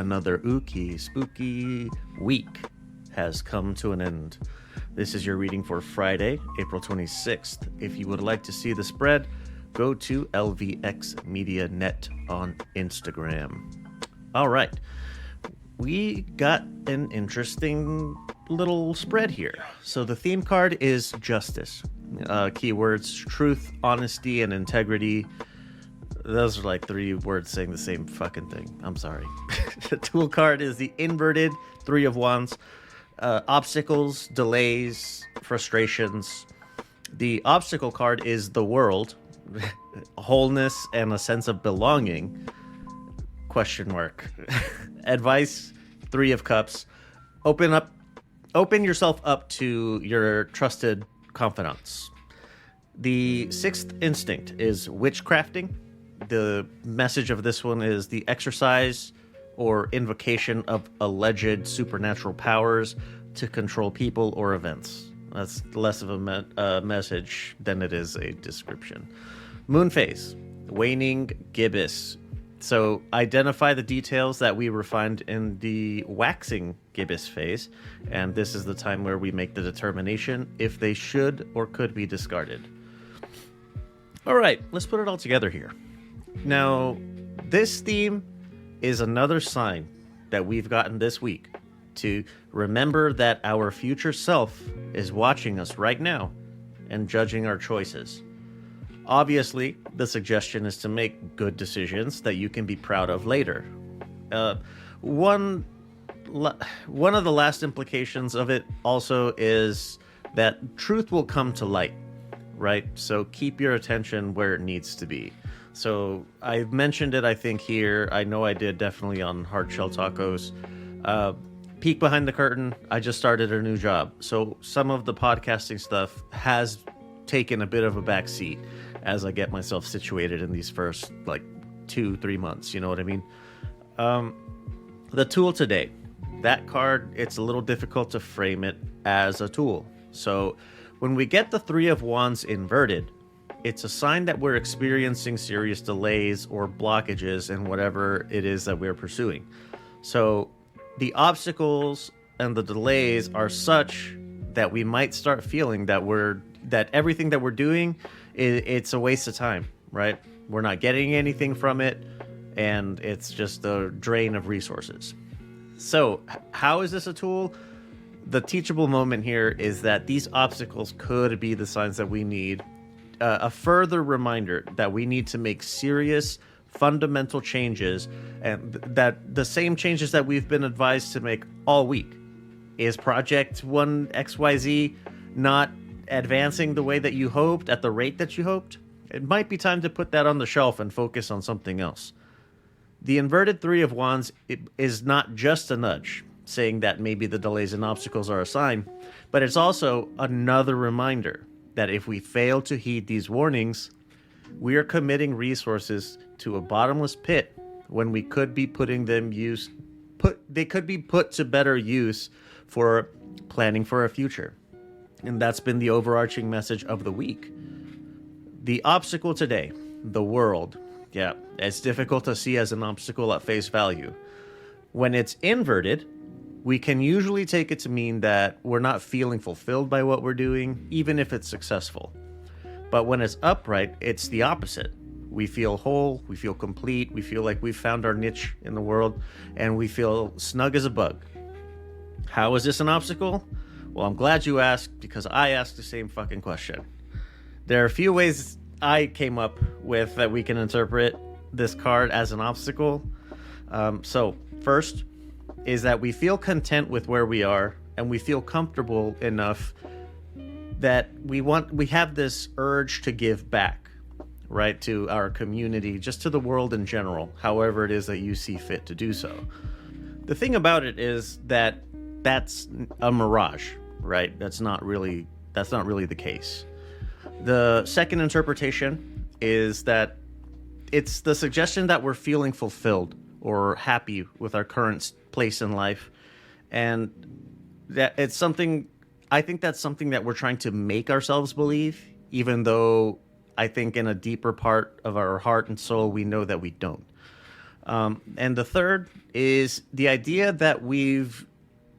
another ooky, spooky week has come to an end. This is your reading for Friday, April 26th. If you would like to see the spread, go to LVX Media Net on Instagram. All right. We got an interesting little spread here. So the theme card is justice. Keywords, truth, honesty, and integrity. Those are like three words saying the same fucking thing. I'm sorry. The tool card is the inverted Three of Wands. Obstacles, delays, frustrations. The obstacle card is the world. Wholeness and a sense of belonging. Question mark. Advice, Three of Cups. Open yourself up to your trusted confidants. The sixth instinct is witchcrafting. The message of this one is the exercise or invocation of alleged supernatural powers to control people or events. That's less of a message than it is a description. Moon phase, waning gibbous. So identify the details that we refined in the waxing gibbous phase, and this is the time where we make the determination if they should or could be discarded. All right, let's put it all together here. Now, this theme is another sign that we've gotten this week to remember that our future self is watching us right now and judging our choices. Obviously, the suggestion is to make good decisions that you can be proud of later. One of the last implications of it also is that truth will come to light, right? So keep your attention where it needs to be. So I've mentioned it, I think, here. I know I did definitely on Hard Shell Tacos. Peek behind the curtain. I just started a new job. So some of the podcasting stuff has taken a bit of a back seat as I get myself situated in these first 2-3 months. You know what I mean? The tool today, that card, it's a little difficult to frame it as a tool. So when we get the Three of Wands inverted, it's a sign that we're experiencing serious delays or blockages in whatever it is that we're pursuing. So the obstacles and the delays are such that we might start feeling that everything that we're doing, it's a waste of time, right? We're not getting anything from it, and it's just a drain of resources. So how is this a tool? The teachable moment here is that these obstacles could be the signs that we need. A further reminder that we need to make serious, fundamental changes, and that the same changes that we've been advised to make all week. Is Project 1 XYZ not advancing the way that you hoped, at the rate that you hoped? It might be time to put that on the shelf and focus on something else. The inverted Three of Wands is not just a nudge, saying that maybe the delays and obstacles are a sign, but it's also another reminder that if we fail to heed these warnings, we are committing resources to a bottomless pit when we could be putting them they could be put to better use for planning for a future. And that's been the overarching message of the week. The obstacle today, the world. Yeah, it's difficult to see as an obstacle at face value. When it's inverted, we can usually take it to mean that we're not feeling fulfilled by what we're doing, even if it's successful. But when it's upright, it's the opposite. We feel whole, we feel complete, we feel like we've found our niche in the world, and we feel snug as a bug. How is this an obstacle? Well, I'm glad you asked, because I asked the same fucking question. There are a few ways I came up with that we can interpret this card as an obstacle. So first is that we feel content with where we are, and we feel comfortable enough that we have this urge to give back, right, to our community, just to the world in general, however it is that you see fit to do so. The thing about it is that that's a mirage, right? That's not really the case. The second interpretation is that it's the suggestion that we're feeling fulfilled or happy with our current place in life, and that it's something. I think that's something that we're trying to make ourselves believe, even though I think in a deeper part of our heart and soul we know that we don't. And the third is the idea that we've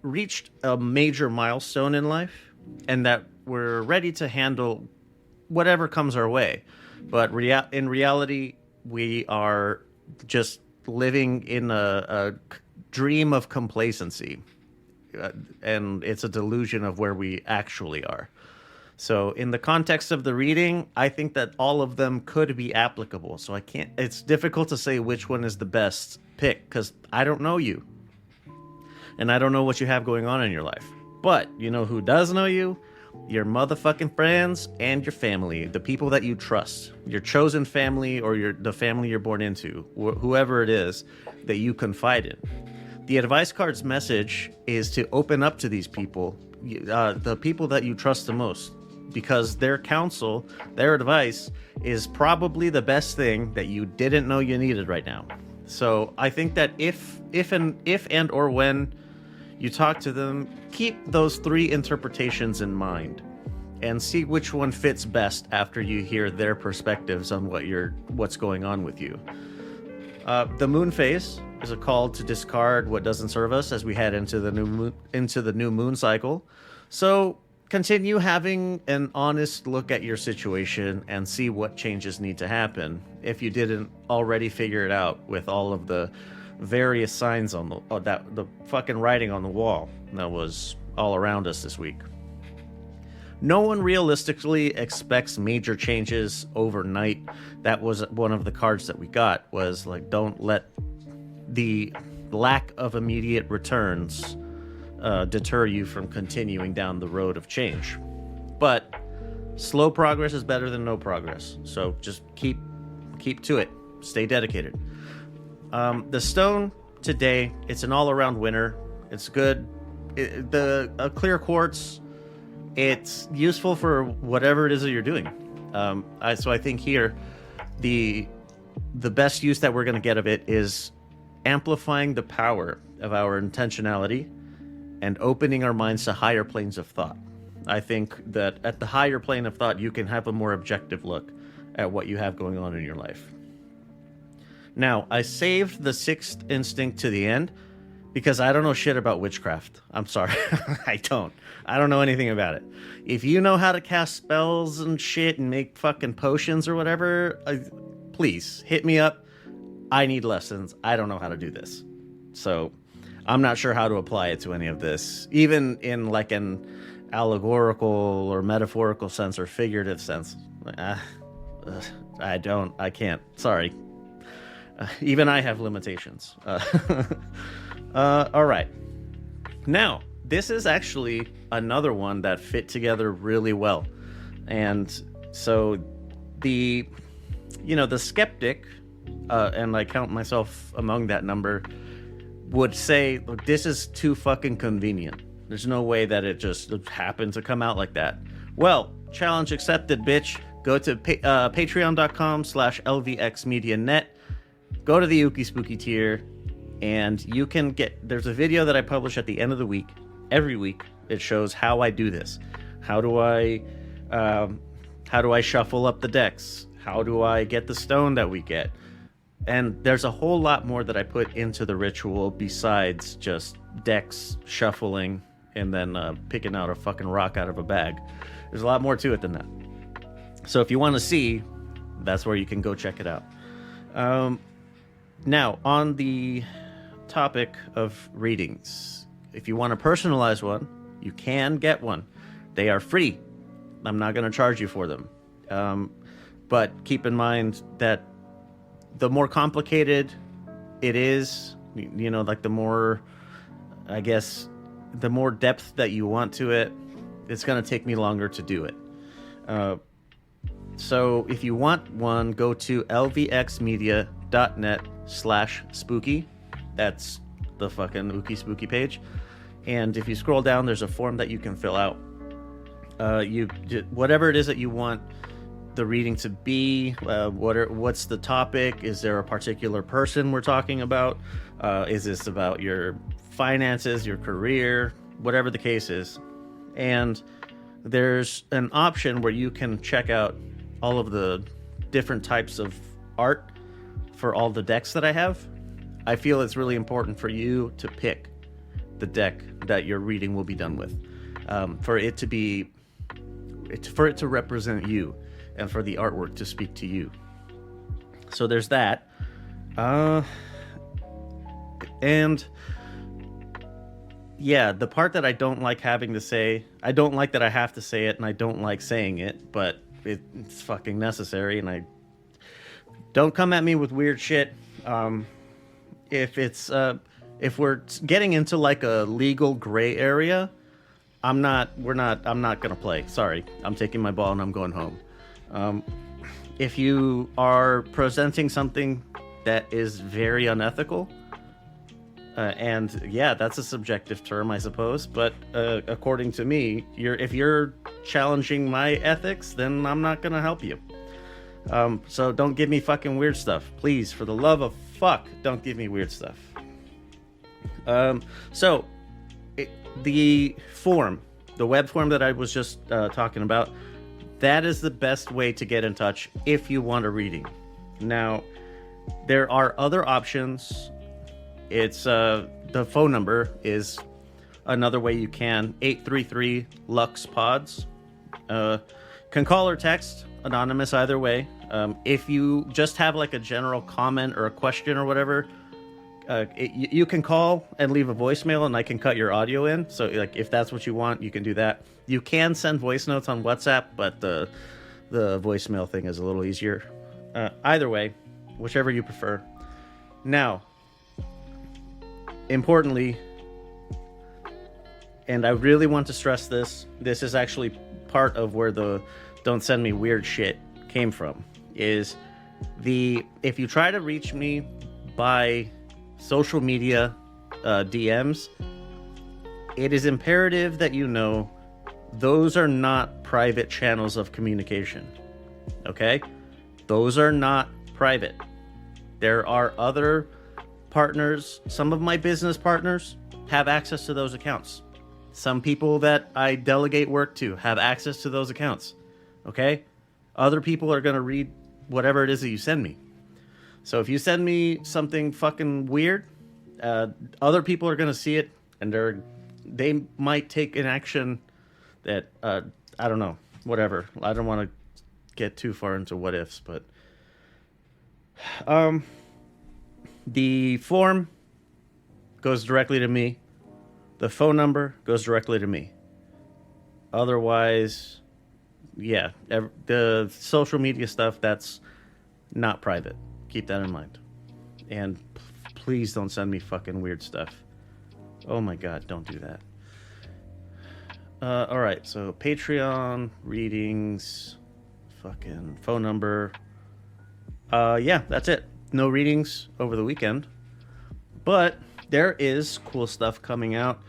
reached a major milestone in life and that we're ready to handle whatever comes our way. But in reality, we are just living in a dream of complacency. And it's a delusion of where we actually are. So in the context of the reading, I think that all of them could be applicable. So it's difficult to say which one is the best pick because I don't know you. And I don't know what you have going on in your life. But you know who does know you? Your motherfucking friends and your family, the people that you trust, your chosen family or the family you're born into, whoever it is that you confide in. The advice card's message is to open up to these people, the people that you trust the most, because their counsel, their advice is probably the best thing that you didn't know you needed right now. So I think that if and or when you talk to them, keep those three interpretations in mind and see which one fits best after you hear their perspectives on what's going on with you. The moon phase is a call to discard what doesn't serve us as we head into the new moon cycle. So continue having an honest look at your situation and see what changes need to happen if you didn't already figure it out with all of the various signs on the fucking writing on the wall that was all around us this week. No one realistically expects major changes overnight. That was one of the cards that we got, was like, don't let the lack of immediate returns deter you from continuing down the road of change. But slow progress is better than no progress. So just keep to it. Stay dedicated. The stone today, it's an all-around winner. It's good. A clear quartz, it's useful for whatever it is that you're doing. So I think here, the best use that we're going to get of it is amplifying the power of our intentionality and opening our minds to higher planes of thought. I think that at the higher plane of thought, you can have a more objective look at what you have going on in your life. Now, I saved the sixth instinct to the end because I don't know shit about witchcraft. I'm sorry. I don't know anything about it. If you know how to cast spells and shit and make fucking potions or whatever, please hit me up. I need lessons. I don't know how to do this. So I'm not sure how to apply it to any of this, even in like an allegorical or metaphorical sense or figurative sense. I can't. Sorry. Even I have limitations. All right. Now, this is actually another one that fit together really well. And so the skeptic, and I count myself among that number, would say, look, this is too fucking convenient. There's no way that it just happened to come out like that. Well, challenge accepted, bitch. Go to patreon.com/LVXMediaNet. Go to the Ooky Spooky tier, and you can there's a video that I publish at the end of the week. Every week, it shows how I do this. How do I shuffle up the decks? How do I get the stone that we get? And there's a whole lot more that I put into the ritual besides just decks shuffling and then picking out a fucking rock out of a bag. There's a lot more to it than that. So if you want to see, that's where you can go check it out. Now, on the topic of readings, if you want to personalize one, you can get one. They are free. I'm not going to charge you for them. But keep in mind that the more complicated it is, like the more, I guess, the more depth that you want to it, it's going to take me longer to do it. So if you want one, go to lvxmedia.net/spooky. That's the fucking Ooky Spooky page. And if you scroll down, there's a form that you can fill out. Whatever it is that you want the reading to be, what's the topic? Is there a particular person we're talking about? Is this about your finances, your career, whatever the case is? And there's an option where you can check out all of the different types of art for all the decks that I have. I feel it's really important for you to pick the deck that your reading will be done with, for it to represent you, and for the artwork to speak to you. So there's that. And yeah, the part that I don't like having to say, I don't like that I have to say it, and I don't like saying it, but it's fucking necessary, and I don't come at me with weird shit. If we're getting into like a legal gray area, I'm not gonna play. Sorry, I'm taking my ball and I'm going home. If you are presenting something that is very unethical, and yeah, that's a subjective term, I suppose, but according to me, if you're challenging my ethics, then I'm not gonna help you. So don't give me fucking weird stuff. Please, for the love of fuck, don't give me weird stuff. The form, the web form that I was just talking about, that is the best way to get in touch if you want a reading. Now, there are other options. It's the phone number is another way you can, 833 Lux Pods. Can call or text, anonymous either way. If you just have like a general comment or a question or whatever, you can call and leave a voicemail, and I can cut your audio in. So like if that's what you want, you can do that. You can send voice notes on WhatsApp, but the voicemail thing is a little easier. Either way, whichever you prefer. Now, importantly, and I really want to stress this is actually part of where the don't send me weird shit came from, is if you try to reach me by social media DMs, it is imperative that you know those are not private channels of communication. Okay? Those are not private. There are other partners. Some of my business partners have access to those accounts. Some people that I delegate work to have access to those accounts. Okay? Other people are going to read whatever it is that you send me. So if you send me something fucking weird, other people are going to see it, and they might take an action that, I don't know, whatever. I don't want to get too far into what ifs, but the form goes directly to me. The phone number goes directly to me. Otherwise, yeah, the social media stuff, that's not private. Keep that in mind. And please don't send me fucking weird stuff. Oh my god, don't do that. Alright, so Patreon, readings, fucking phone number. Yeah, that's it. No readings over the weekend. But there is cool stuff coming out.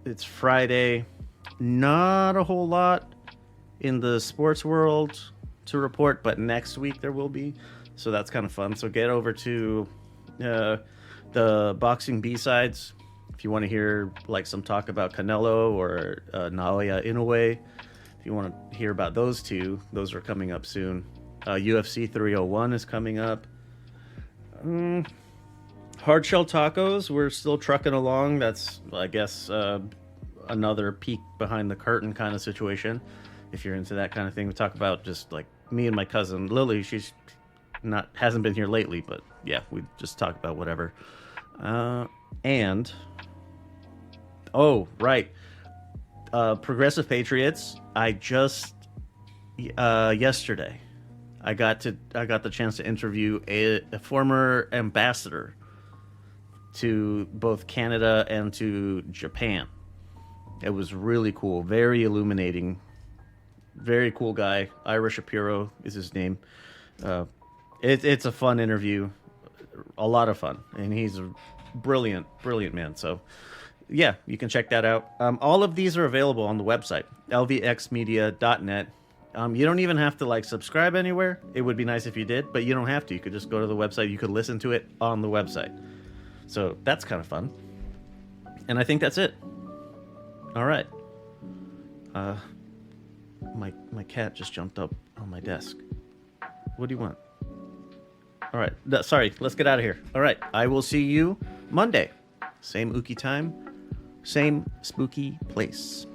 It's Friday. Not a whole lot in the sports world to report, but next week there will be. So that's kind of fun. So get over to the Boxing B-Sides if you want to hear like some talk about Canelo or Naoya Inoue. If you want to hear about those two, those are coming up soon. UFC 301 is coming up. Hard Shell Tacos, we're still trucking along. That's, I guess, another peek behind the curtain kind of situation. If you're into that kind of thing, we talk about just like me and my cousin Lily. She's hasn't been here lately, but yeah, we just talk about whatever. And oh right, Progressive Patriots. I just yesterday, I got the chance to interview a former ambassador to both Canada and to Japan. It was really cool, very illuminating, very cool guy. Ira Shapiro is his name. It's a fun interview, a lot of fun, and he's a brilliant man. So yeah, you can check that out. All of these are available on the website, lvxmedia.net. You don't even have to like subscribe anywhere. It would be nice if you did, but you don't have to. You could just go to the website. You could listen to it on the website. So that's kind of fun. And I think that's it. All right. My cat just jumped up on my desk. What do you want? All right. No, sorry. Let's get out of here. All right. I will see you Monday. Same ooky time, same spooky place.